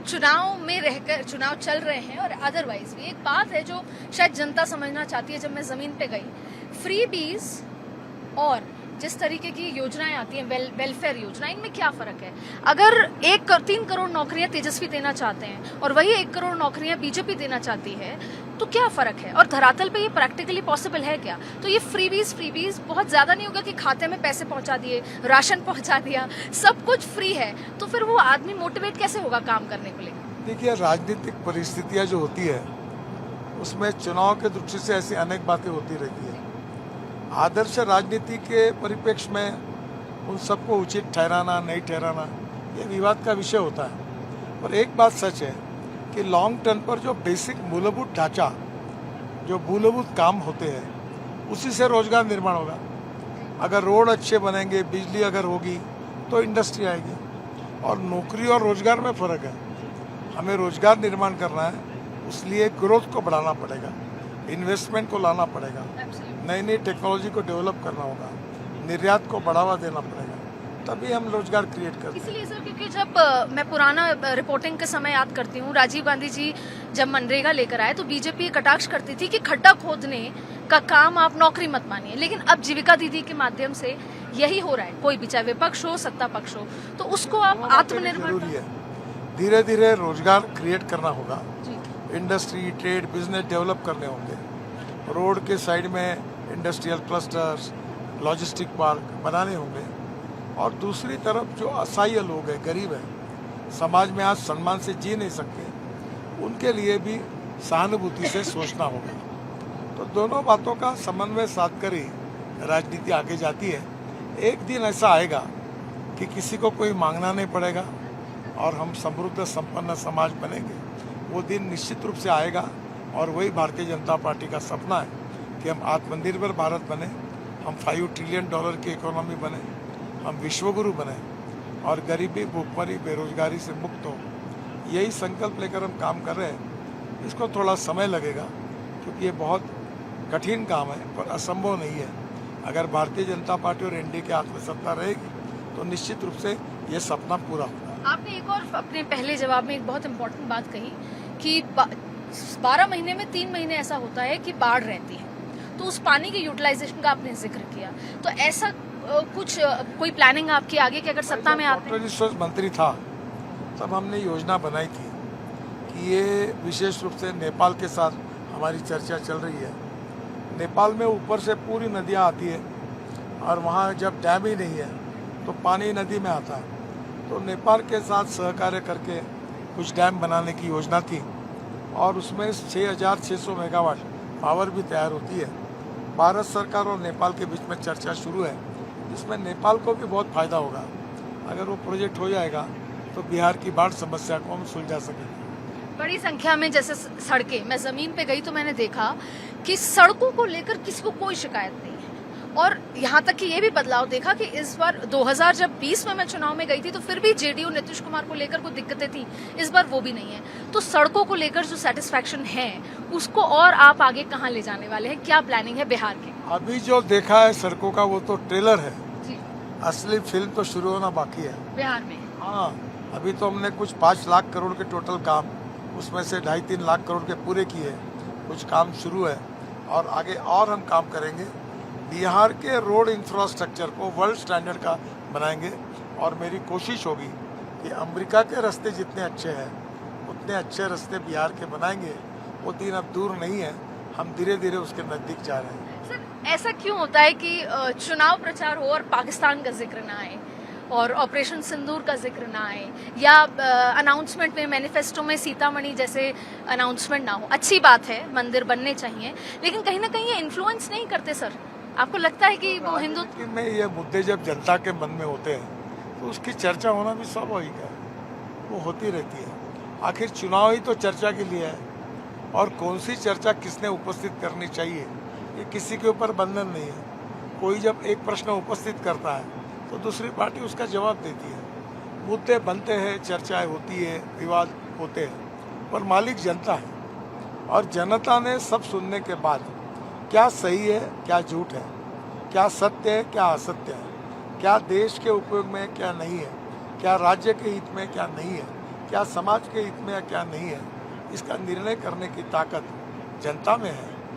चुनाव में रहकर चुनाव चल रहे हैं और अदरवाइज भी एक बात है जो शायद जनता समझना चाहती है। जब मैं जमीन पे गई, फ्रीबीज और जिस तरीके की योजनाएं आती हैं, वेलफेयर योजना, इनमें क्या फर्क है? अगर 3 करोड़ नौकरियां तेजस्वी देना चाहते हैं और वही 1 करोड़ नौकरियां बीजेपी देना चाहती है, तो क्या फर्क है? और धरातल पे ये प्रैक्टिकली पॉसिबल है क्या? तो ये फ्रीबीज बहुत ज्यादा नहीं होगा कि खाते में पैसे पहुंचा दिए, राशन पहुंचा दिया, सब कुछ फ्री है, तो फिर वो आदमी मोटिवेट कैसे होगा काम करने के लिए? देखिए, राजनीतिक परिस्थितियां जो होती है उसमें चुनाव के दृष्टि से ऐसी अनेक बातें होती रहती है। आदर्श राजनीति के परिप्रेक्ष्य में उन सबको उचित ठहराना नहीं ठहराना ये विवाद का विषय होता है। और एक बात सच है कि लॉन्ग टर्म पर जो बेसिक मूलभूत ढांचा, जो मूलभूत काम होते हैं, उसी से रोजगार निर्माण होगा। अगर रोड अच्छे बनेंगे, बिजली अगर होगी तो इंडस्ट्री आएगी। और नौकरी और रोजगार में फ़र्क है। हमें रोजगार निर्माण करना है, इसलिए ग्रोथ को बढ़ाना पड़ेगा, इन्वेस्टमेंट को लाना पड़ेगा, नई नई टेक्नोलॉजी को डेवलप करना होगा, निर्यात को बढ़ावा देना पड़ेगा, तभी हम रोजगार क्रिएट करते हैं। इसलिए सर, क्योंकि जब मैं पुराना रिपोर्टिंग के समय याद करती हूँ, राजीव गांधी जी जब मनरेगा लेकर आए तो बीजेपी कटाक्ष करती थी कि खड्डा खोदने का काम आप नौकरी मत मानिए। लेकिन अब जीविका दीदी के माध्यम से यही हो रहा है, कोई भी चाहे विपक्ष हो सत्ता पक्ष हो, तो उसको आप आत्मनिर्भर, धीरे धीरे रोजगार क्रिएट करना होगा, इंडस्ट्री, ट्रेड, बिजनेस डेवलप करने होंगे, रोड के साइड में इंडस्ट्रियल क्लस्टर्स, लॉजिस्टिक पार्क बनाने होंगे। और दूसरी तरफ जो असहाय लोग हैं, गरीब हैं, समाज में आज सम्मान से जी नहीं सकते, उनके लिए भी सहानुभूति से सोचना होगा। तो दोनों बातों का समन्वय साध कर ही राजनीति आगे जाती है। एक दिन ऐसा आएगा कि किसी को कोई मांगना नहीं पड़ेगा और हम समृद्ध संपन्न समाज बनेंगे। वो दिन निश्चित रूप से आएगा और वही भारतीय जनता पार्टी का सपना है कि हम आत्मनिर्भर भारत बने, हम $5 ट्रिलियन की इकोनॉमी बने, हम विश्वगुरु बने और गरीबी, भूखमरी, बेरोजगारी से मुक्त हो। यही संकल्प लेकर हम काम कर रहे हैं। इसको थोड़ा समय लगेगा क्योंकि ये बहुत कठिन काम है, पर असंभव नहीं है। अगर भारतीय जनता पार्टी और एनडीए के हाथ में सत्ता रहेगी तो निश्चित रूप से ये सपना पूरा होगा। आपने एक और अपने पहले जवाब में एक बहुत इम्पोर्टेंट बात कही कि 12 महीने में 3 महीने ऐसा होता है कि बाढ़ रहती है, तो उस पानी के यूटिलाइजेशन का आपने जिक्र किया। तो ऐसा कुछ कोई प्लानिंग आपकी आगे कि अगर सत्ता में आते? रिसोर्स मंत्री था तब हमने योजना बनाई थी कि ये विशेष रूप से नेपाल के साथ हमारी चर्चा चल रही है। नेपाल में ऊपर से पूरी नदियाँ आती है और वहाँ जब डैम ही नहीं है तो पानी नदी में आता है। तो नेपाल के साथ सहकार्य करके कुछ डैम बनाने की योजना थी और उसमें 6,600 मेगावाट पावर भी तैयार होती है। भारत सरकार और नेपाल के बीच में चर्चा शुरू है, जिसमें नेपाल को भी बहुत फायदा होगा। अगर वो प्रोजेक्ट हो जाएगा तो बिहार की बाढ़ समस्या को हम सुलझा सकेंगे। बड़ी संख्या में जैसे सड़कें, मैं जमीन पे गई तो मैंने देखा कि सड़कों को लेकर किसी को कोई शिकायत नहीं है। और यहाँ तक कि ये भी बदलाव देखा कि इस बार 2020 में मैं चुनाव में गई थी तो फिर भी जेडीयू नीतीश कुमार को लेकर कोई दिक्कतें थी, इस बार वो भी नहीं है। तो सड़कों को लेकर जो सेटिस्फैक्शन है उसको और आप आगे कहाँ ले जाने वाले हैं? क्या प्लानिंग है बिहार के? अभी जो देखा है सड़कों का वो तो ट्रेलर है जी। असली फिल्म तो शुरू होना बाकी है बिहार में। हाँ, अभी तो हमने कुछ 5 लाख करोड़ के टोटल काम, उसमें से 2.5-3 लाख करोड़ के पूरे किए, कुछ काम शुरू है और आगे और हम काम करेंगे। बिहार के रोड इंफ्रास्ट्रक्चर को वर्ल्ड स्टैंडर्ड का बनाएंगे और मेरी कोशिश होगी कि अमेरिका के रास्ते जितने अच्छे हैं उतने अच्छे रास्ते बिहार के बनाएंगे। वो दिन अब दूर नहीं है, हम धीरे धीरे उसके नज़दीक जा रहे हैं। सर, ऐसा क्यों होता है कि चुनाव प्रचार हो और पाकिस्तान का जिक्र ना आए और ऑपरेशन सिंदूर का जिक्र ना आए, या अनाउंसमेंट में, मैनिफेस्टो में सीतामढ़ी जैसे अनाउंसमेंट ना हो? अच्छी बात है, मंदिर बनने चाहिए, लेकिन कहीं ना कहीं ये इन्फ्लुएंस नहीं करते सर? आपको लगता है कि वो हिंदुत्व में ये मुद्दे जब जनता के मन में होते हैं तो उसकी चर्चा होना भी स्वाभाविक है, वो होती रहती है। आखिर चुनाव ही तो चर्चा के लिए है और कौन सी चर्चा किसने उपस्थित करनी चाहिए ये किसी के ऊपर बंधन नहीं है। कोई जब एक प्रश्न उपस्थित करता है तो दूसरी पार्टी उसका जवाब देती है। मुद्दे बनते हैं, चर्चाएं होती है, विवाद होते हैं, पर मालिक जनता है और जनता ने सब सुनने के बाद क्या सही है, क्या झूठ है, क्या सत्य है, क्या असत्य है, क्या देश के उपयोग में, क्या नहीं है, क्या राज्य के हित में, क्या नहीं है, क्या समाज के हित में या क्या नहीं है, इसका निर्णय करने की ताकत जनता में है।